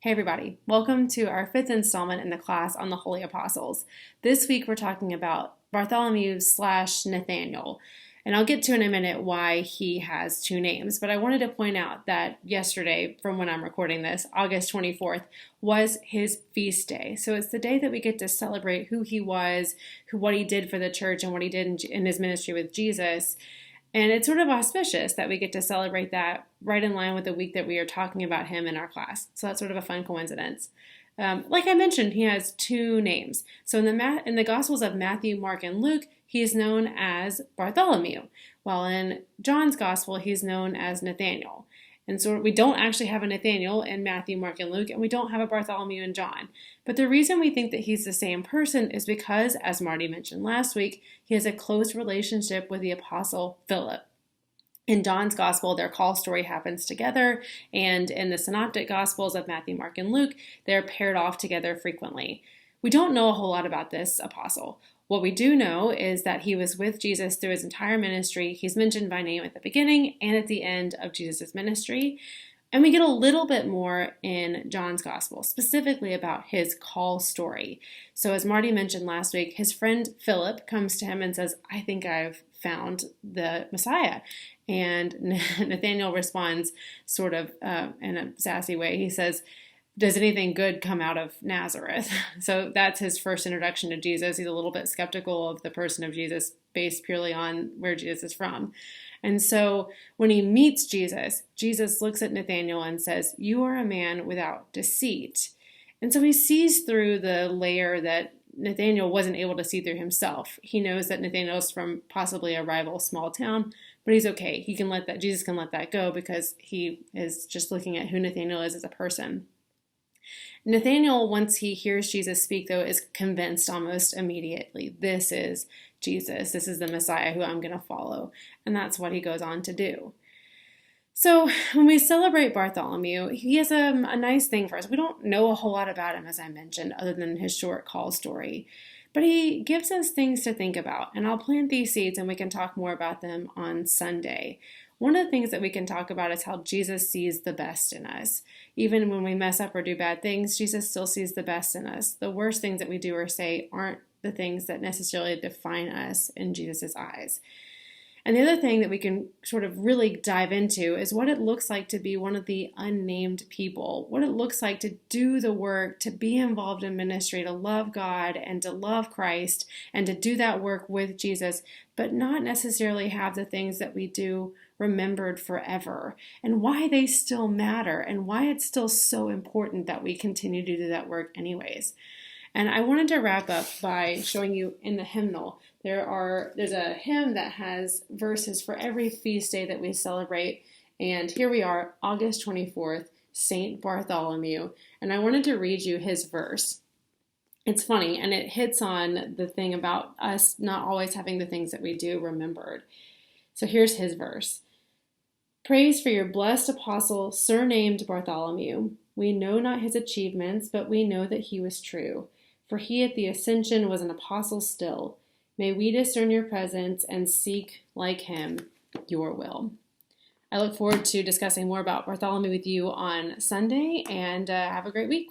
Hey everybody, welcome to our fifth installment in the class on the Holy Apostles. This week we're talking about Bartholomew slash Nathaniel, and I'll get to in a minute why he has two names, but I wanted to point out that yesterday, from when I'm recording this, August 24th, was his feast day. So it's the day that we get to celebrate who he was, what he did for the church, and what he did in his ministry with Jesus. And it's sort of auspicious that we get to celebrate that right in line with the week that we are talking about him in our class. So that's sort of a fun coincidence. Like I mentioned, he has two names. So in the Gospels of Matthew, Mark, and Luke, he is known as Bartholomew, while in John's Gospel, he's known as Nathaniel. And so we don't actually have a Nathaniel in Matthew, Mark, and Luke, and we don't have a Bartholomew in John. But the reason we think that he's the same person is because, as Marty mentioned last week, he has a close relationship with the Apostle Philip. In John's Gospel, their call story happens together, and in the Synoptic Gospels of Matthew, Mark, and Luke, they're paired off together frequently. We don't know a whole lot about this apostle. What we do know is that he was with Jesus through his entire ministry. He's mentioned by name at the beginning and at the end of Jesus' ministry. And we get a little bit more in John's Gospel, specifically about his call story. So as Marty mentioned last week, his friend Philip comes to him and says, "I think I've found the Messiah." And Nathaniel responds sort of in a sassy way. He says, "Does anything good come out of Nazareth?" So that's his first introduction to Jesus. He's a little bit skeptical of the person of Jesus based purely on where Jesus is from. And so when he meets Jesus, Jesus looks at Nathaniel and says, "You are a man without deceit." And so he sees through the layer that Nathaniel wasn't able to see through himself. He knows that Nathaniel's from possibly a rival small town, but he's okay. Jesus can let that go because he is just looking at who Nathaniel is as a person. Nathaniel, once he hears Jesus speak, though, is convinced almost immediately. This is Jesus. This is the Messiah who I'm going to follow. And that's what he goes on to do. So when we celebrate Bartholomew, he has a nice thing for us. We don't know a whole lot about him, as I mentioned, other than his short call story. But he gives us things to think about. And I'll plant these seeds and we can talk more about them on Sunday. One of the things that we can talk about is how Jesus sees the best in us. Even when we mess up or do bad things, Jesus still sees the best in us. The worst things that we do or say aren't the things that necessarily define us in Jesus' eyes. And the other thing that we can sort of really dive into is what it looks like to be one of the unnamed people, what it looks like to do the work, to be involved in ministry, to love God and to love Christ and to do that work with Jesus, but not necessarily have the things that we do remembered forever, and why they still matter and why it's still so important that we continue to do that work anyways. And I wanted to wrap up by showing you in the hymnal, there's a hymn that has verses for every feast day that we celebrate. And here we are, August 24th, Saint Bartholomew. And I wanted to read you his verse. It's funny, and it hits on the thing about us not always having the things that we do remembered. So here's his verse. Praise for your blessed apostle, surnamed Bartholomew. We know not his achievements, but we know that he was true. For he at the ascension was an apostle still. May we discern your presence and seek, like him, your will. I look forward to discussing more about Bartholomew with you on Sunday, and have a great week.